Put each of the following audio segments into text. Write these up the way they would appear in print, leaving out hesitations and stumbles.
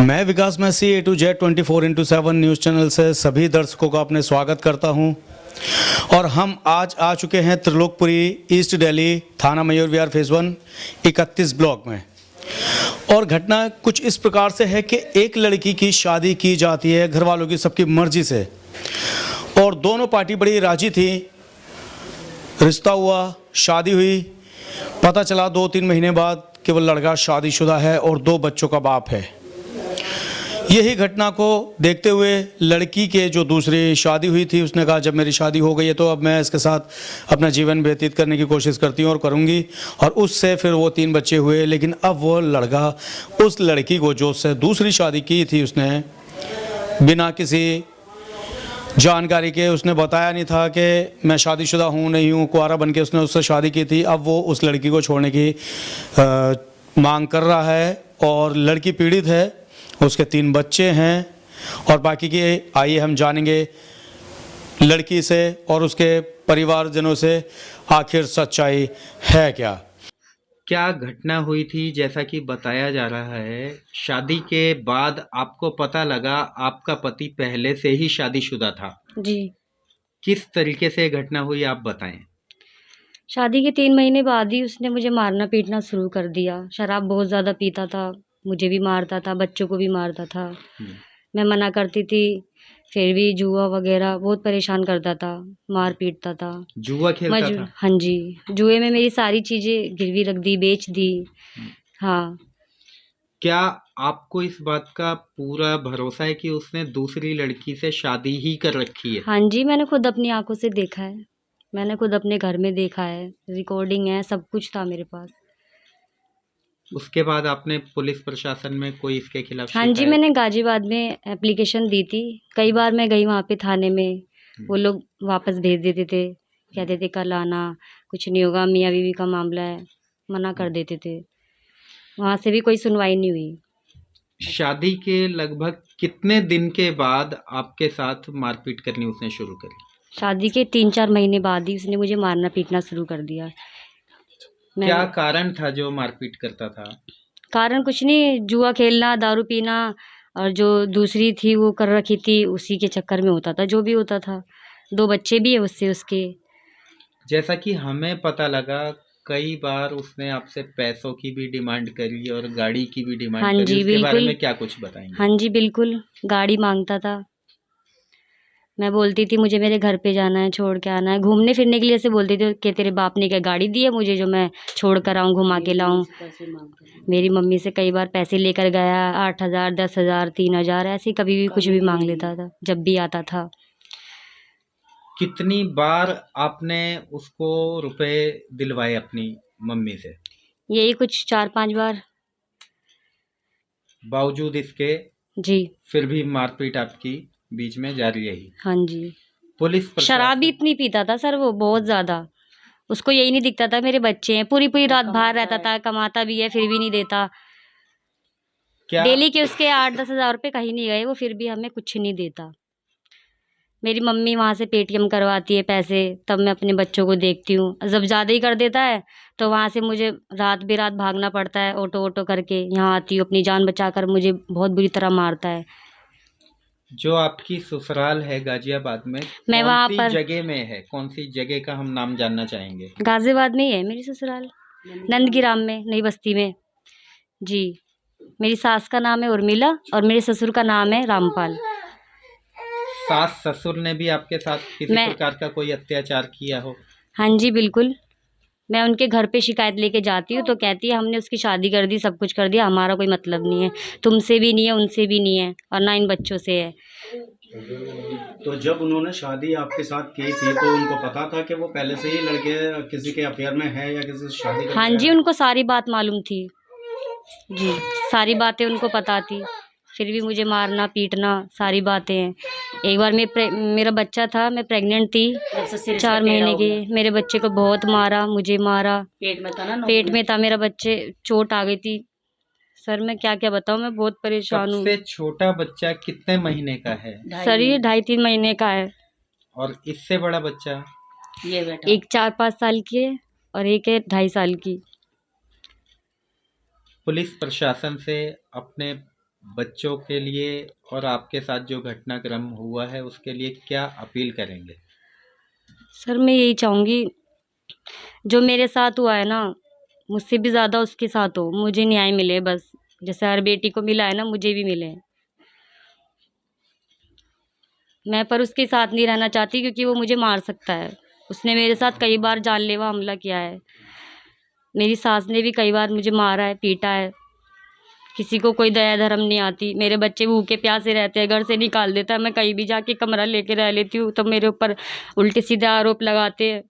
मैं Vikas Massey A to Z 24/7 news channel से सभी दर्शकों का अपने स्वागत करता हूं और हम आज आ चुके हैं त्रिलोकपुरी ईस्ट दिल्ली थाना मयूर विहार फेज़ 1 31 ब्लॉक में। और घटना कुछ इस प्रकार से है कि एक लड़की की शादी की जाती है घर वालों की सबकी मर्जी से और दोनों पार्टी बड़ी राजी थी। रिश्ता हुआ, शादी हुई, पता चला 2-3 महीने बाद कि वो लड़का शादीशुदा है और 2 बच्चों का बाप है। यही घटना को देखते हुए लड़की के जो दूसरी शादी हुई थी उसने कहा जब मेरी शादी हो गई है तो अब मैं इसके साथ अपना जीवन व्यतीत करने की कोशिश करती हूँ और करूँगी। और उससे फिर वो 3 बच्चे हुए। लेकिन अब वो लड़का उस लड़की को जो उससे दूसरी शादी की थी उसने बिना किसी जानकारी के उसने बताया नहीं था कि मैं शादीशुदा हूँ नहीं हूँ, कुंवारा बन के उसने उससे शादी की थी। अब वो उस लड़की को छोड़ने की मांग कर रहा है और लड़की पीड़ित है, उसके 3 बच्चे हैं और बाकी के आइए हम जानेंगे लड़की से और उसके परिवारजनों से आखिर सच्चाई है क्या। क्या घटना हुई थी? जैसा कि बताया जा रहा है शादी के बाद आपको पता लगा आपका पति पहले से ही शादीशुदा था। जी। किस तरीके से घटना हुई आप बताएं। शादी के 3 महीने बाद ही उसने मुझे मारना पीटना शुरू कर दिया। शराब बहुत ज़्यादा पीता था, मुझे भी मारता था, बच्चों को भी मारता था। मैं मना करती थी, फिर भी जुआ वगैरह बहुत परेशान करता था, मार पीटता था। जुआ खेलता था? हाँ जी, जुए में मेरी सारी चीज़ें गिरवी रख दी, बेच दी। हाँ। क्या आपको इस बात का पूरा भरोसा है कि उसने दूसरी लड़की से शादी ही कर रखी है? हाँ जी, मैंने खुद अपनी आँखों से देखा है। मैंने खुद अपने घर में देखा है, रिकॉर्डिंग है, सब कुछ था मेरे पास। उसके बाद आपने पुलिस प्रशासन में कोई इसके खिलाफ हाँ जी, शिकायत? मैंने गाज़ियाबाद में एप्लीकेशन दी थी। कई बार मैं गई वहाँ पे थाने में, वो लोग वापस भेज देते थे, कहते थे कल आना, कुछ नहीं होगा, मियाँ-बीवी का मामला है, मना कर देते थे। वहाँ से भी कोई सुनवाई नहीं हुई। शादी के लगभग कितने दिन के बाद आपके साथ मारपीट करनी उसने शुरू करी? शादी के 3-4 महीने बाद ही उसने मुझे मारना पीटना शुरू कर दिया। क्या कारण था जो मारपीट करता था? कारण कुछ नहीं, जुआ खेलना, दारू पीना और जो दूसरी थी वो कर रखी थी, उसी के चक्कर में होता था, जो भी होता था। 2 बच्चे भी हैं उससे उसके। जैसा कि हमें पता लगा कई बार उसने आपसे पैसों की भी डिमांड करी और गाड़ी की भी डिमांड हाँ करी। जी, उसके बारे बिल्कुल। में क्या कुछ बताएंगे? हाँ जी, बिल्कुल, गाड़ी माँगता था। मैं बोलती थी मुझे मेरे घर पे जाना है, छोड़ के आना है। घूमने फिरने के लिए ऐसे बोलती थी कि तेरे बाप ने क्या गाड़ी दी है मुझे जो मैं छोड़ कर आऊँ, घुमा के लाऊँ। मेरी मम्मी से कई बार पैसे लेकर गया, 8,000, 10,000, 3,000 ऐसे कभी भी कुछ भी माँग लेता था, जब भी आता था। कितनी बार आपने उसको रुपए दिलवाए अपनी मम्मी से? यही कुछ 4-5 बार। बावजूद इसके जी। फिर भी मारपीट आपकी बीच में जारी रही। हाँ जी। पुलिस शराब भी प्रशासन इतनी पीता था सर वो, बहुत ज़्यादा। उसको यही नहीं दिखता था मेरे बच्चे हैं, पूरी-पूरी रात बाहर रहता था, कमाता भी है फिर भी नहीं देता। क्या डेली के उसके 8-10 हज़ार रुपये कहीं नहीं गए वो, फिर भी हमें कुछ नहीं देता। मेरी मम्मी वहाँ से पेटीएम करवाती है पैसे, तब मैं अपने बच्चों को देखती हूँ। जब ज़्यादा ही कर देता है तो वहाँ से मुझे रात बेरात भागना पड़ता है, ऑटो करके यहाँ आती हूँ, अपनी जान बचाकर मुझे बहुत बुरी तरह मारता है। जो आपकी ससुराल है गाजियाबाद में, मैं कौन वहाँ सी पर जगह में है? कौन सी जगह का हम नाम जानना चाहेंगे? गाज़ियाबाद में ही है मेरी ससुराल, नंदगिराम में, नई बस्ती में। जी, मेरी सास का नाम है उर्मिला और मेरे ससुर का नाम है रामपाल। सास ससुर ने भी आपके साथ किसी मैं प्रकार का कोई अत्याचार किया हो? हाँ जी, बिल्कुल। मैं उनके घर पे शिकायत लेके जाती हूँ तो कहती है हमने उसकी शादी कर दी, सब कुछ कर दिया, हमारा कोई मतलब नहीं है। तुमसे भी नहीं है, उनसे भी नहीं है और ना इन बच्चों से है। तो जब उन्होंने शादी आपके साथ की थी तो उनको पता था कि वो पहले से ही लड़के किसी के अफेयर में है या किसी से शादी करके हाँ आया जी, है? उनको सारी बात मालूम थी। जी, सारी बातें उनको पता थी, फिर भी मुझे मारना पीटना सारी बातें हैं। एक बार मेरा बच्चा था, मैं प्रेग्नेंट थी 4 महीने की, मेरे बच्चे को बहुत मारा, मुझे मारा। पेट में था ना? पेट में था मेरा बच्चे, चोट आ गई थी। सर मैं क्या-क्या बताऊँ, मैं बहुत परेशान हूँ। सबसे छोटा बच्चा कितने महीने का है? सर ये 2.5-3 महीने का है। और इससे बड़ा बच्चा? ये बेटा एक 4-5 साल की है और एक है 2.5 साल की। पुलिस प्रशासन से अपने बच्चों के लिए और आपके साथ जो घटनाक्रम हुआ है उसके लिए क्या अपील करेंगे? सर मैं यही चाहूँगी, जो मेरे साथ हुआ है ना, मुझसे भी ज़्यादा उसके साथ हो, मुझे न्याय मिले बस। जैसे हर बेटी को मिला है ना, मुझे भी मिले। मैं पर उसके साथ नहीं रहना चाहती, क्योंकि वो मुझे मार सकता है। उसने मेरे साथ कई बार जानलेवा हमला किया है। मेरी सास ने भी कई बार मुझे मारा है, पीटा है। किसी को कोई दया धर्म नहीं आती। मेरे बच्चे भूखे प्यासे रहते हैं, घर से निकाल देता है। मैं कहीं भी जाके कमरा लेके रह लेती हूँ, तो मेरे ऊपर उल्टे सीधे आरोप लगाते हैं।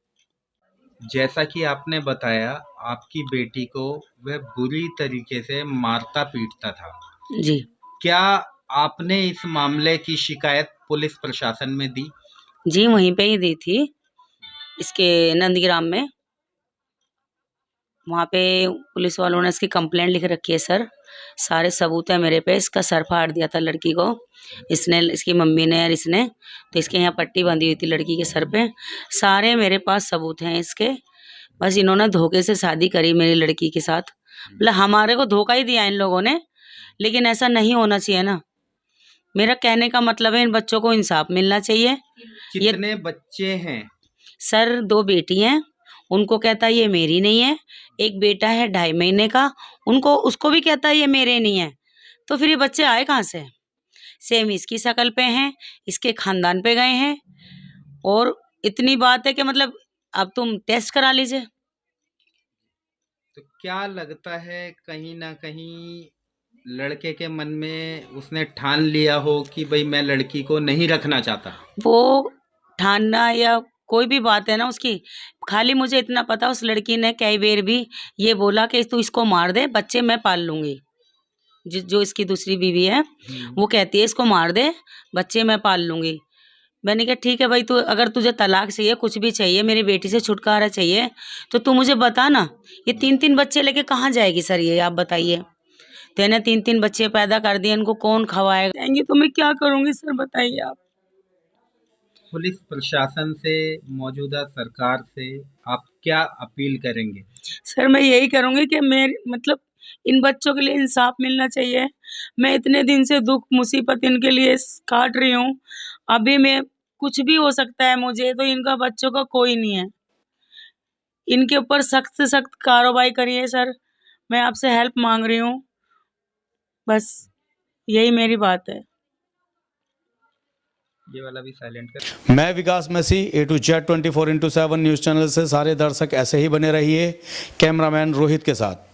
जैसा कि आपने बताया, आपकी बेटी को वह बुरी तरीके से मारता पीटता था। जी क्या आपने इस मामले की शिकायत पुलिस प्रशासन में दी? जी वहीं पे ही दी थी, इसके नंदग्राम में। वहाँ पे पुलिस वालों ने इसकी कंप्लेंट लिख रखी है सर। सारे सबूत है मेरे पे। इसका सर फाड़ दिया था लड़की को, इसने, इसकी मम्मी ने और इसने। तो इसके यहाँ पट्टी बंधी हुई थी लड़की के सर पे। सारे मेरे पास सबूत हैं इसके। बस इन्होंने धोखे से शादी करी मेरी लड़की के साथ। मतलब हमारे को धोखा ही दिया इन लोगों ने, लेकिन ऐसा नहीं होना चाहिए ना। मेरा कहने का मतलब है इन बच्चों को इंसाफ मिलना चाहिए। कितने बच्चे हैं? सर 2 बेटी हैं, उनको कहता है ये मेरी नहीं है। एक बेटा है 2.5 महीने का, उनको उसको भी कहता है ये मेरे नहीं है। तो फिर ये बच्चे आए कहाँ से? सेम इसकी शक्ल पे हैं, इसके खानदान पे गए हैं। और इतनी बात है कि मतलब अब तुम टेस्ट करा लीजिए। तो क्या लगता है कहीं ना कहीं लड़के के मन में उसने ठान लिया हो कि भाई मैं लड़की को नहीं रखना चाहता? वो ठानना या कोई भी बात है ना उसकी, खाली मुझे इतना पता उस लड़की ने कई बार भी ये बोला कि तू इसको मार दे, बच्चे मैं पाल लूंगी। जो इसकी दूसरी बीवी है वो कहती है इसको मार दे, बच्चे मैं पाल लूंगी। मैंने कहा ठीक है भाई, तू अगर तुझे तलाक चाहिए, कुछ भी चाहिए, मेरी बेटी से छुटकारा चाहिए, तो तू मुझे बता ना। ये 3-3 बच्चे लेके कहाँ जाएगी सर? ये आप बताइए। तो इन्हें 3-3 बच्चे पैदा कर दिए, इनको कौन खवाएगा? जाएंगे तो मैं क्या करूँगी सर, बताइए आप। पुलिस प्रशासन से, मौजूदा सरकार से आप क्या अपील करेंगे? सर मैं यही करूँगी कि मेरे मतलब इन बच्चों के लिए इंसाफ मिलना चाहिए। मैं इतने दिन से दुख मुसीबत इनके लिए काट रही हूँ। अभी मैं, कुछ भी हो सकता है मुझे, तो इनका बच्चों का कोई नहीं है। इनके ऊपर सख्त से सख्त कार्रवाई करिए सर। मैं आपसे हेल्प मांग रही हूँ, बस यही मेरी बात है। ये वाला भी साइलेंट कर। मैं Vikas Massey, A to Z 24x7 news channel से सारे दर्शक ऐसे ही बने रहिए कैमरामैन रोहित के साथ।